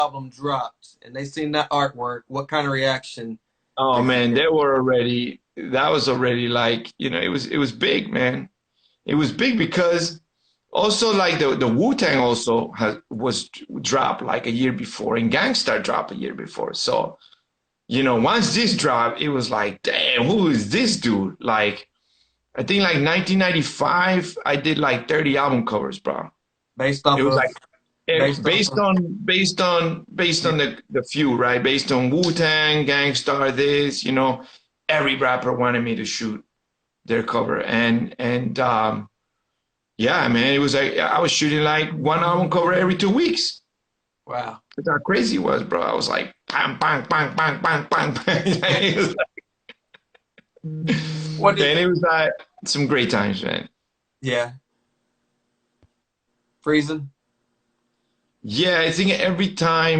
album dropped and they seen that artwork, what kind of reaction Oh did you man, get? they were already, that was already like, it was big, man. It was big because also like the Wu-Tang also was dropped like a year before and Gangstar dropped a year before. So, once this dropped, it was like, damn, who is this dude? Like, I think like 1995, I did like 30 album covers, bro. Based It off was of like based off based of on the few, right? Based on Wu-Tang, Gangstar, this, every rapper wanted me to shoot their cover. And yeah, man, it was like I was shooting like one album cover every 2 weeks. wow. That's how crazy it was, bro. I was like bang, bang, bang, bang, bang, bang, bang. It was What did and it was like some great times, man. yeah, freezing? Yeah, I think every time,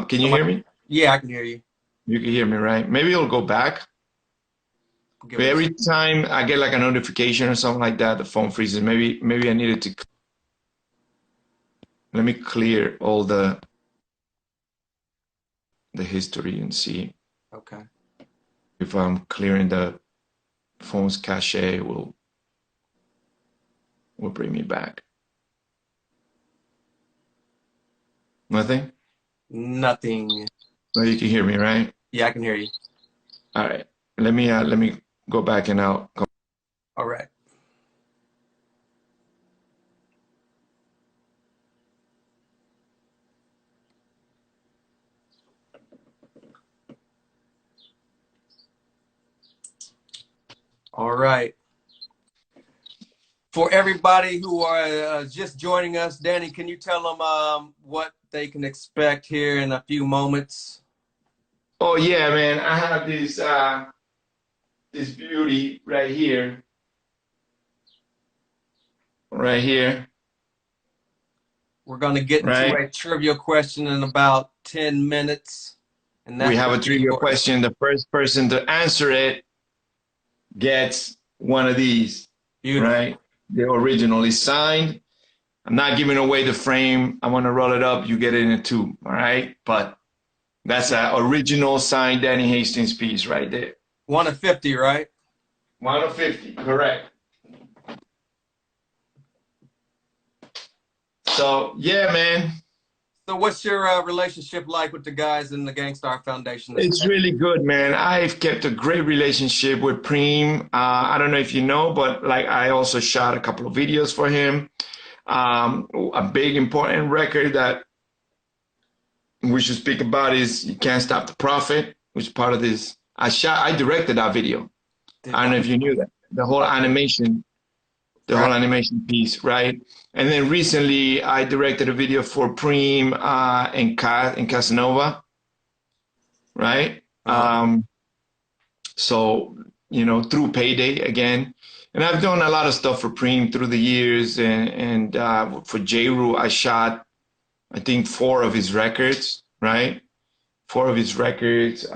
can you Somebody hear me? yeah, I can hear you. You can hear me, right? Maybe it'll go back. Give But it a every time I get like a notification or something like that, the phone freezes. Maybe I needed to let me clear all the history and see okay. if I'm clearing the phone's cache will bring me back. Nothing? Nothing. No, you can hear me, right? Yeah, I can hear you. All right. Let me go back and out. All right. All right. For everybody who are just joining us, Danny, can you tell them what they can expect here in a few moments? Oh yeah, man. I have this beauty right here. Right here. We're going to get into Right? a trivia question in about 10 minutes, and We that's have going a to be trivia yours. question. The first person to answer it gets one of these, Beautiful. right? The original is signed. I'm not giving away the frame. I want to roll it up. You get it in a tube, all right? But that's an original signed Danny Hastings piece right there. 1 of 50, right? 1 of 50, correct. So yeah, man, So what's your relationship like with the guys in the Gangstar Foundation? it's really good, man. I've kept a great relationship with Preem. I don't know if you know, but like I also shot a couple of videos for him. A big important record that we should speak about is "You Can't Stop the Prophet," which is part of this. I directed that video. I don't know if you knew that. The Right. whole animation piece, right? And then recently, I directed a video for Preem and Casanova, right? Uh-huh. So through Payday again, and I've done a lot of stuff for Preem through the years, and for Jeru, I shot I think four of his records, right? Four of his records.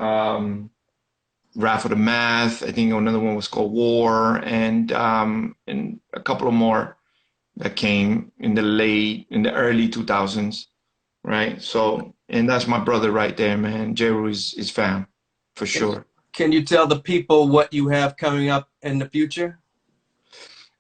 Wrath of the Math. I think another one was called War, and a couple of more that came in the early 2000s, right? So, and that's my brother right there, man. Jeru is fam for sure. Can you tell the people what you have coming up in the future?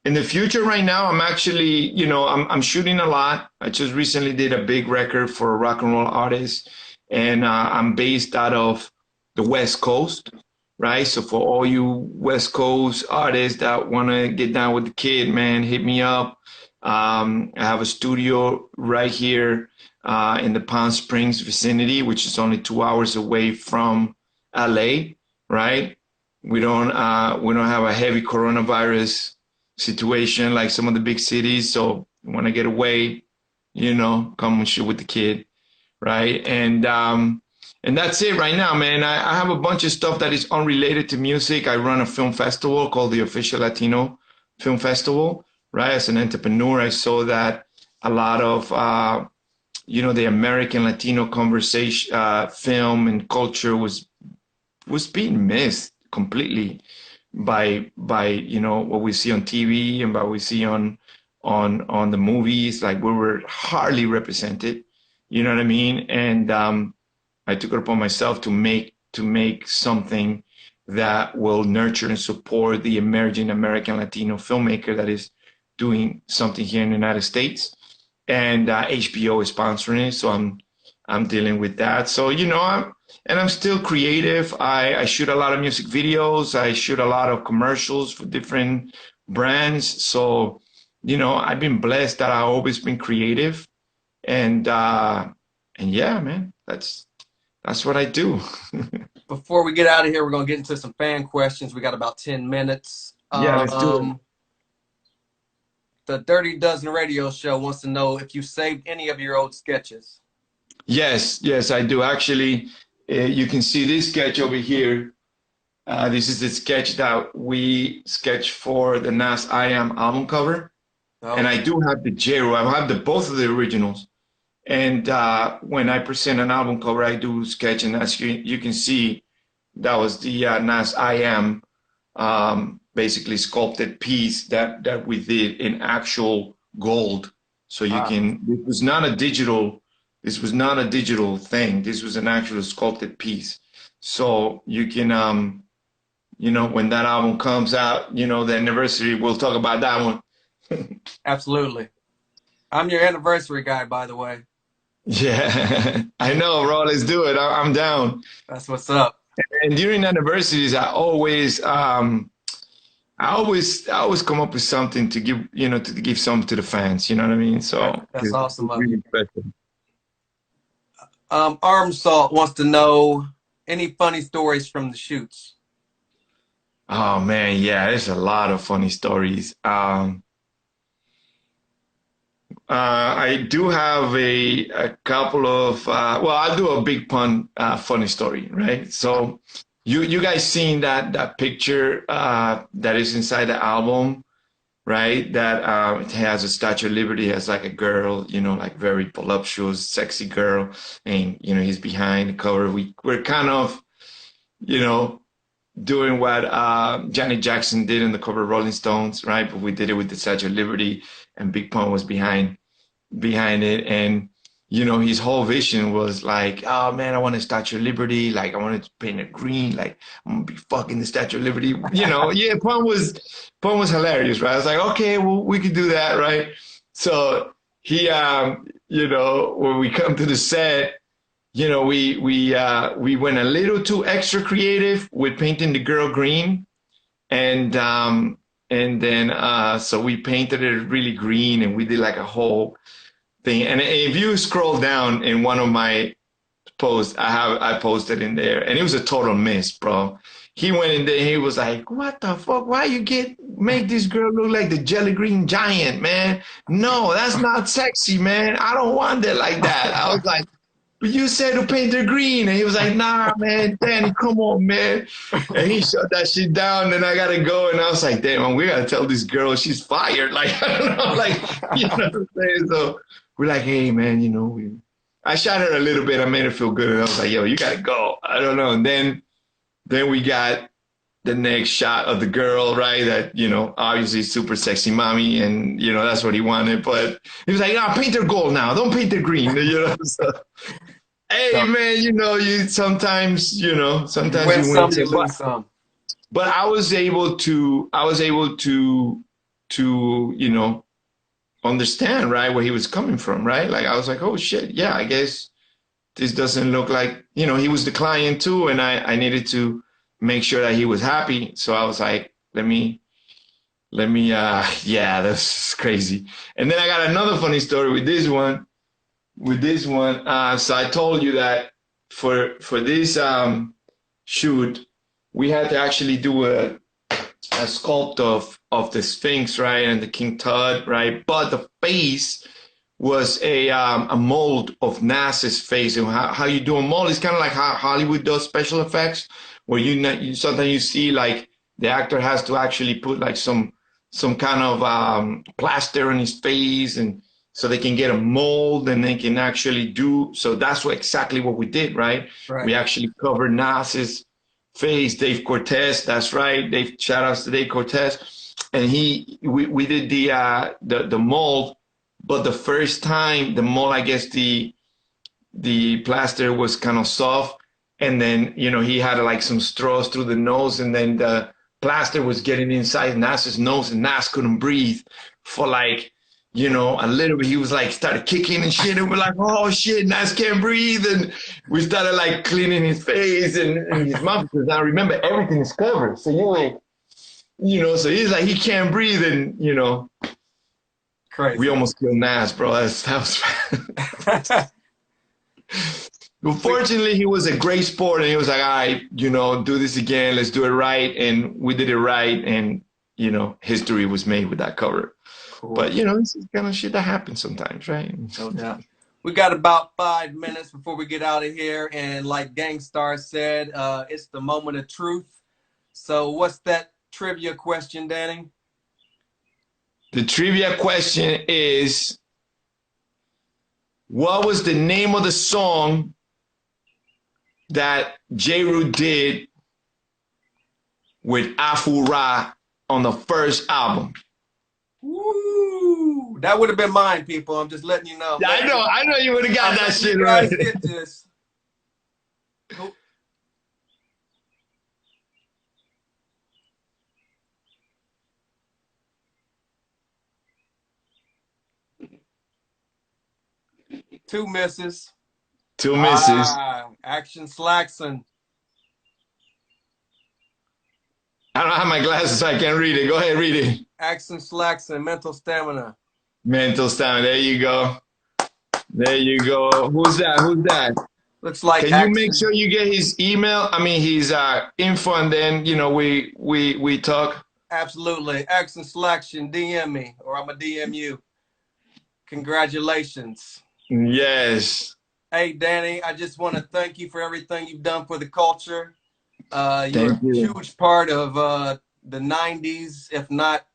In the future, right now, I'm actually, I'm shooting a lot. I just recently did a big record for a rock and roll artist, and I'm based out of the West Coast, right? So for all you West Coast artists that want to get down with the kid, man, hit me up. I have a studio right here in the Palm Springs vicinity, which is only 2 hours away from LA, right? We don't have a heavy coronavirus situation like some of the big cities. So when I get away, come and shoot with the kid, right? And that's it right now, man. I have a bunch of stuff that is unrelated to music. I run a film festival called the Official Latino Film Festival, right? As an entrepreneur, I saw that a lot of the American Latino conversation, film and culture was being missed completely by what we see on TV and what we see on the movies. Like we were hardly represented, You know what I mean? And I took it upon myself to make something that will nurture and support the emerging American Latino filmmaker that is doing something here in the United States. And HBO is sponsoring it, so I'm dealing with that. So I'm still creative. I shoot a lot of music videos. I shoot a lot of commercials for different brands. So I've been blessed that I've always been creative, and yeah, man, that's what I do. Before we get out of here, we're going to get into some fan questions. We got about 10 minutes. Yeah, let's do it. The Dirty Dozen radio show wants to know if you saved any of your old sketches. Yes, I do. Actually, you can see this sketch over here. This is the sketch that we sketched for the Nas I Am album cover. Oh. And I do have the Jeru. I have both of the originals. And when I present an album cover, I do sketch. And as you can see, that was the Nas I Am basically sculpted piece that we did in actual gold. So you can, this was not a digital thing. This was an actual sculpted piece. So you can, when that album comes out, the anniversary, we'll talk about that one. Absolutely. I'm your anniversary guy, by the way. Yeah, I know, bro. Let's do it. I'm down. That's what's up. And during anniversaries, I always come up with something to give, to give something to the fans. You know what I mean? So that's awesome. Really special. Armsalt wants to know any funny stories from the shoots. Oh man, yeah, there's a lot of funny stories. I do have a couple of I'll do a big pun funny story, right? So you guys seen that picture that is inside the album, right? That it has a Statue of Liberty, has like a girl, like very voluptuous, sexy girl, and he's behind the cover. We're kind of, doing what Janet Jackson did in the cover of Rolling Stones, right? But we did it with the Statue of Liberty, and Big Pun was behind it. And his whole vision was like, oh man, I want a Statue of Liberty, like I wanted to paint it green, like I'm gonna be fucking the Statue of Liberty. Yeah, Pun was hilarious, right? I was like, okay, well, we could do that, right? So he when we come to the set, we went a little too extra creative with painting the girl green, and then so we painted it really green, and we did like a whole thing. And if you scroll down in one of my posts, I posted in there, and it was a total miss, bro. He went in there, he was like, what the fuck? Why you make this girl look like the Jelly Green Giant, man? No, that's not sexy, man. I don't want it like that. I was like, but you said to paint her green. And he was like, nah, man, Danny, come on, man. And he shut that shit down, and I got to go. And I was like, damn, man, we got to tell this girl she's fired. Like, I don't know, like, you know what I'm saying? So we're like, hey, man, I shot her a little bit. I made her feel good. And I was like, yo, you got to go. I don't know. And then we got the next shot of the girl, right? That, obviously super sexy mommy. And, that's what he wanted. But he was like, paint her gold now. Don't paint her green. So, hey, man, you sometimes, sometimes win you some, you lose some. But I was able to, understand, right, where he was coming from, right? Like, I was like, oh shit, yeah, I guess this doesn't look like, he was the client too, and I needed to make sure that he was happy. So I was like, let me, yeah, that's crazy. And then I got another funny story with this one. So I told you that for this shoot, we had to actually do a sculpt of the Sphinx, right, and the King Tut, right? But the face was a mold of Nas's face. And how you do a mold is kind of like how Hollywood does special effects, where you sometimes you see like the actor has to actually put like some kind of plaster on his face, and so they can get a mold and they can actually do. So that's exactly what we did, right? We actually covered Nas's face, Dave Cortez. That's right. Shout outs to Dave Cortez. And we did the mold, but the first time the mold, I guess the the plaster was kind of soft, and then he had like some straws through the nose, and then the plaster was getting inside Nas's nose, and Nas couldn't breathe for like a little bit. He was like started kicking and shit, and we're like, oh shit, Nas can't breathe, and we started like cleaning his face and his mouth, because now remember everything is covered, so you're like, so he's like he can't breathe, and Crazy. We almost killed Nas, bro. That was Well, fortunately, he was a great sport, and he was like, all right, do this again. Let's do it right. And we did it right. And, history was made with that cover. Cool. But, this is kind of shit that happens sometimes, right? No doubt. We got about 5 minutes before we get out of here. And like Gangstar said, it's the moment of truth. So what's that trivia question, Danny? The trivia question is, what was the name of the song that Jeru did with Afu-Ra on the first album? Woo! That would have been mine, people. I'm just letting you know. Yeah, I know you would have got that shit right. Get this. Nope. Two misses. Two misses. Action Slackson. I don't have my glasses, so I can't read it. Go ahead, read it. Action Slackson, Mental Stamina. Mental Stamina. There you go. There you go. Who's that? Who's that? Looks like. Can you make sure you get his email? I mean, his info, and then we talk. Absolutely. Action Slackson, DM me, or I'm gonna DM you. Congratulations. Yes. Hey, Danny, I just want to thank you for everything you've done for the culture. You're a huge part of the 90s, if not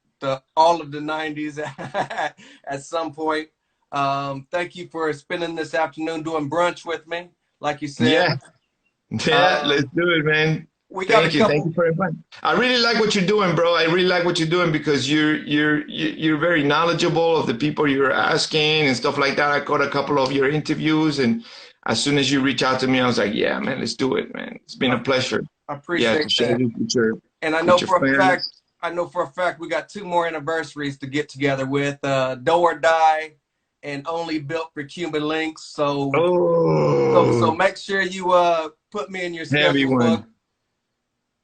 all of the 90s at some point. Thank you for spending this afternoon doing brunch with me, like you said. Yeah, let's do it, man. Thank you for inviting. I really like what you're doing, bro. I really like what you're doing, because you're very knowledgeable of the people you're asking and stuff like that. I caught a couple of your interviews, and as soon as you reach out to me, I was like, yeah, man, let's do it, man. It's been a pleasure. I appreciate that. And I know for a fact we got 2 more anniversaries to get together with. Do or Die and Only Built for Cuban Links. So make sure you put me in your schedule book,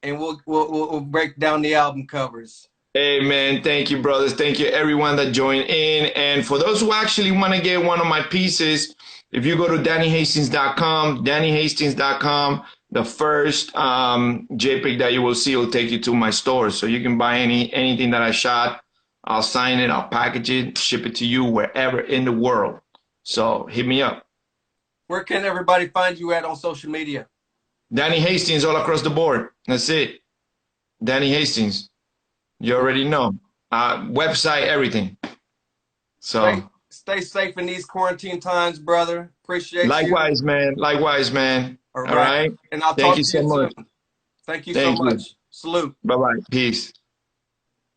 and we'll break down the album covers. Hey, man, thank you, brothers. Thank you, everyone that joined in. And for those who actually want to get one of my pieces, if you go to DannyHastings.com, the first JPEG that you will see will take you to my store. So you can buy anything that I shot. I'll sign it, I'll package it, ship it to you wherever in the world. So hit me up. Where can everybody find you at on social media? Danny Hastings all across the board. That's it. Danny Hastings. You already know. Website, everything. So stay safe in these quarantine times, brother. Appreciate Likewise, you. man. Likewise, man. All right. And I'll talk to you soon. Thank you so much. Salute. Bye-bye. Peace.